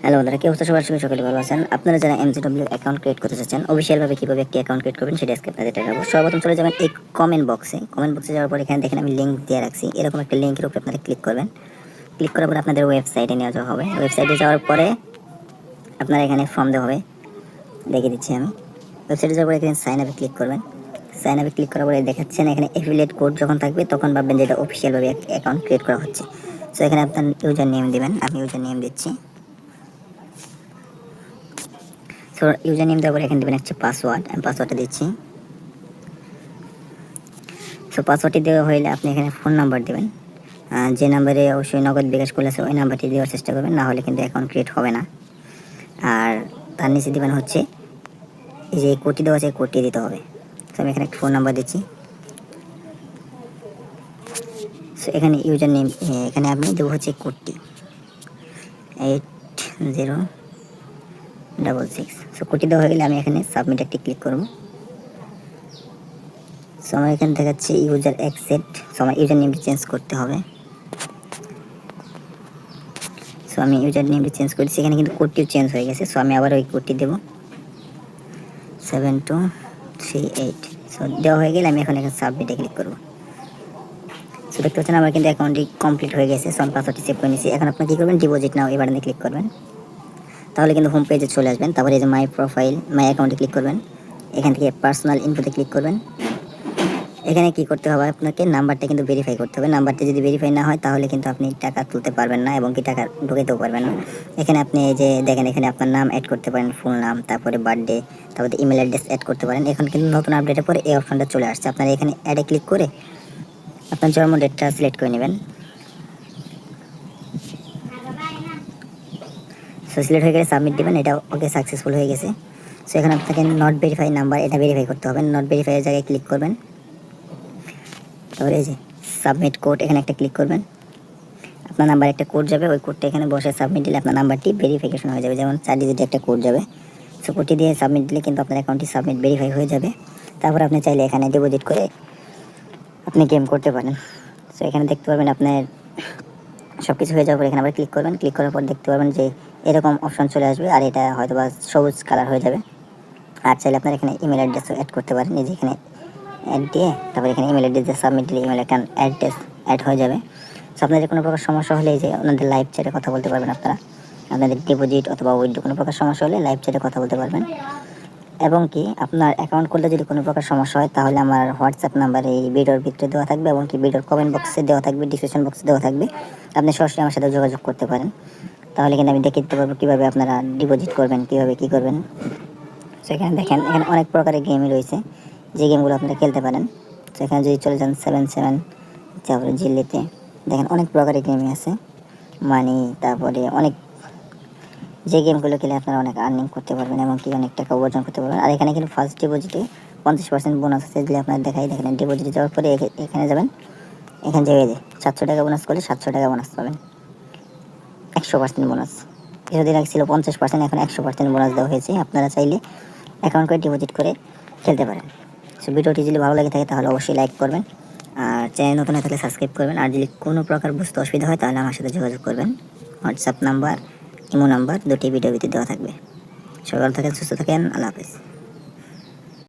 Hello বন্ধুরা, কি অবস্থা? সবার সঙ্গে সকলে ভালো আছেন? আপনারা যারা MZW অ্যাকাউন্ট ক্রিয়েট করতে চাচ্ছেন, অফিসিয়ালভাবে কিভাবে একটি অ্যাকাউন্ট ক্রিয়েট করবেন সেটা আজকে আপনাদের দেখাবো। সর্বপ্রথম চলে যাবেন এই কমেন্ট বক্সে যাওয়ার পর এখানে দেখেন আমি লিঙ্ক দিয়ে রাখছি। এরকম একটা লিঙ্কের উপরে আপনারা ক্লিক করবেন। ক্লিক করার পরে আপনাদের ওয়েবসাইটে নিয়ে যাওয়া হবে। ওয়েবসাইটে যাওয়ার পরে আপনারা এখানে ফর্ম দেওয়া হবে, দেখিয়ে দিচ্ছি আমি। ওয়েবসাইটে যাওয়ার পরে এখানে সাইন আপে ক্লিক করবেন। সাইন আপে ক্লিক করার পরে দেখাচ্ছেন এখানে অ্যাফিলিয়েট কোড যখন থাকবে তখন ভাববেন যে এটা অফিসিয়ালভাবে অ্যাকাউন্ট ক্রিয়েট করা হচ্ছে। সো এখানে আপনার ইউজার নেম দিবেন। আমি ইউজার নেম দিচ্ছি। সো ইউজার নেম দেওয়ার পরে এখানে দেবেন হচ্ছে পাসওয়ার্ড। আমি পাসওয়ার্ডটা দিচ্ছি। সো পাসওয়ার্ডটি দেওয়া হলে আপনি এখানে ফোন নাম্বার দেবেন। যে নাম্বারে অবশ্যই নগদ বিকাশ করলে আছে ওই নাম্বারটি দেওয়ার চেষ্টা করবেন, না হলে কিন্তু অ্যাকাউন্ট ক্রিয়েট হবে না। আর তার নিচে দেবেন হচ্ছে এই যে কোডটি দেওয়া আছে, কোডটি দিতে হবে। সো আমি এখানে একটা ফোন নাম্বার দিচ্ছি। সো এখানে ইউজার নেম, এখানে আপনি দেবো হচ্ছে কোডটি 8066। সো কোডটি দেওয়া হয়ে গেলে আমি এখানে সাবমিট একটি ক্লিক করব। সো আমার এখানে দেখাচ্ছে ইউজার অ্যাকসেপ্ট। সো আমার ইউজার নেমটি চেঞ্জ করতে হবে। সো আমি ইউজার নেমটি চেঞ্জ করেছি, এখানে কিন্তু কোডটিও চেঞ্জ হয়ে গেছে। সো আমি আবার ওই কোডটি দেবো 7238। সো দেওয়া হয়ে গেলে আমি এখন এখানে সাবমিটে ক্লিক করবো। সো দেখতে পাচ্ছেন আমার কিন্তু অ্যাকাউন্টটি কমপ্লিট হয়ে গেছে। সো আমি পাসওয়ার্ডটি সেভ করে নিয়েছি। এখন আপনি কী করবেন, ডিপোজিট নাও এই বাটনে ক্লিক করবেন। তাহলে কিন্তু হোম পেজে চলে আসবেন। তারপরে এই যে মাই প্রোফাইল, মাই অ্যাকাউন্টে ক্লিক করবেন। এখান থেকে পার্সোনাল ইনফোতে ক্লিক করবেন। এখানে কি করতে হবে, আপনাকে নাম্বারটা কিন্তু ভেরিফাই করতে হবে। নাম্বারটা যদি ভেরিফাই না হয় তাহলে কিন্তু আপনি টাকা তুলতে পারবেন না এবং কি টাকা ঢুকাতেও পারবেন না। এখানে আপনি এই যে দেখেন, এখানে আপনার নাম অ্যাড করতে পারেন, ফুল নাম, তারপরে বার্থডে, তারপরে ইমেল অ্যাড্রেস অ্যাড করতে পারেন। এখন কিন্তু নতুন আপডেটের পরে এই অপশনটা চলে আসছে। আপনারা এখানে অ্যাডে ক্লিক করে আপনার জন্ম ডেটটা সিলেক্ট করে নেবেন। সো সিলেক্ট হয়ে গেলে সাবমিট দেবেন। এটা ওকে সাকসেসফুল হয়ে গেছে। সো এখানে আপনাকে নট ভেরিফাই নাম্বার, এটা ভেরিফাই করতে হবে। নট ভেরিফাইয়ের জায়গায় ক্লিক করবেন। তারপরে এই যে সাবমিট কোড, এখানে একটা ক্লিক করবেন। আপনার নাম্বার একটা কোড যাবে, ওই কোডটা এখানে বসে সাবমিট দিলে আপনার নাম্বারটি ভেরিফিকেশন হয়ে যাবে। যেমন 4 ডিজিটের একটা কোড যাবে। সো কোডটি দিয়ে সাবমিট দিলে কিন্তু আপনার অ্যাকাউন্টটি সাবমিট ভেরিফাই হয়ে যাবে। তারপর আপনি চাইলে এখানে ডিপোজিট করে আপনি গেম করতে পারেন। সো এখানে দেখতে পারবেন আপনার সব কিছু হয়ে যাওয়ার পর এখানে আবার ক্লিক করবেন। ক্লিক করার পর দেখতে পারবেন যে এরকম অপশন চলে আসবে, আর এটা হয়তো বা সবুজ কালার হয়ে যাবে। আর চাইলে আপনার এখানে ইমেল অ্যাড্রেসও অ্যাড করতে পারেন। এই যে এখানে অ্যাড দিয়ে তারপর এখানে ইমেল অ্যাড্রেস দিয়ে সাবমিট দিলে ইমেল অ্যাড্রেস অ্যাড হয়ে যাবে। সো আপনাদের কোনো প্রকার সমস্যা হলে এই যে ওনাদের লাইভ চ্যাটে কথা বলতে পারবেন। আপনারা আপনাদের ডিপোজিট অথবা উইথড্র কোনো প্রকার সমস্যা হলে লাইভ চ্যাটে কথা বলতে পারবেন। এবং কি আপনার অ্যাকাউন্ট করলে যদি কোনো প্রকার সমস্যা হয় তাহলে আমার হোয়াটসঅ্যাপ নাম্বার এই ভিডিওর ভিতরে দেওয়া থাকবে এবং কি ভিডিওর কমেন্ট বক্সে দেওয়া থাকবে, ডিসক্রিপশন বক্সে দেওয়া থাকবে। আপনি সরাসরি আমার সাথে যোগাযোগ করতে পারেন। তাহলে কিন্তু আমি দেখিয়ে দিতে পারবো কীভাবে আপনারা ডিপোজিট করবেন, কীভাবে কী করবেন। সো এখানে দেখেন, এখানে অনেক প্রকারের গেমই রয়েছে, যে গেমগুলো আপনারা খেলতে পারেন। তো এখানে যদি চলে যান 77, তারপরে জিল্লিতে দেখেন অনেক প্রকারের গেমই আছে, মানি, তারপরে অনেক, যে গেমগুলো খেলে আপনারা অনেক আর্নিং করতে পারবেন এবং কি অনেক টাকা উপার্জন করতে পারবেন। আর এখানে কিন্তু ফার্স্ট ডিপোজিটে 50% বোনাস আছে। যদি আপনারা দেখাই, দেখেন ডিপোজিটে যাওয়ার পরে এখানে যাবেন, এখানে যাবে যে 700 টাকা বোনাস করলে 700 টাকা বোনাস পাবেন, 100% বোনাস। কিছুদিন আগে ছিল 50%, এখন 100% বোনাস দেওয়া হয়েছে। আপনারা চাইলে অ্যাকাউন্ট করে ডিপোজিট করে খেলতে পারেন। সো ভিডিওটি যদি ভালো লাগে থাকে তাহলে অবশ্যই লাইক করবেন, আর চ্যানেল নতুন হয়ে থাকলে সাবস্ক্রাইব করবেন। আর যদি কোনো প্রকার বুঝতে অসুবিধা হয় তাহলে আমার সাথে যোগাযোগ করবেন। হোয়াটসঅ্যাপ নাম্বার, ইমো নাম্বার দুটি ভিডিও ভিতরে দেওয়া থাকবে। সকাল থাকেন, সুস্থ থাকেন, আল্লাহ হাফেজ।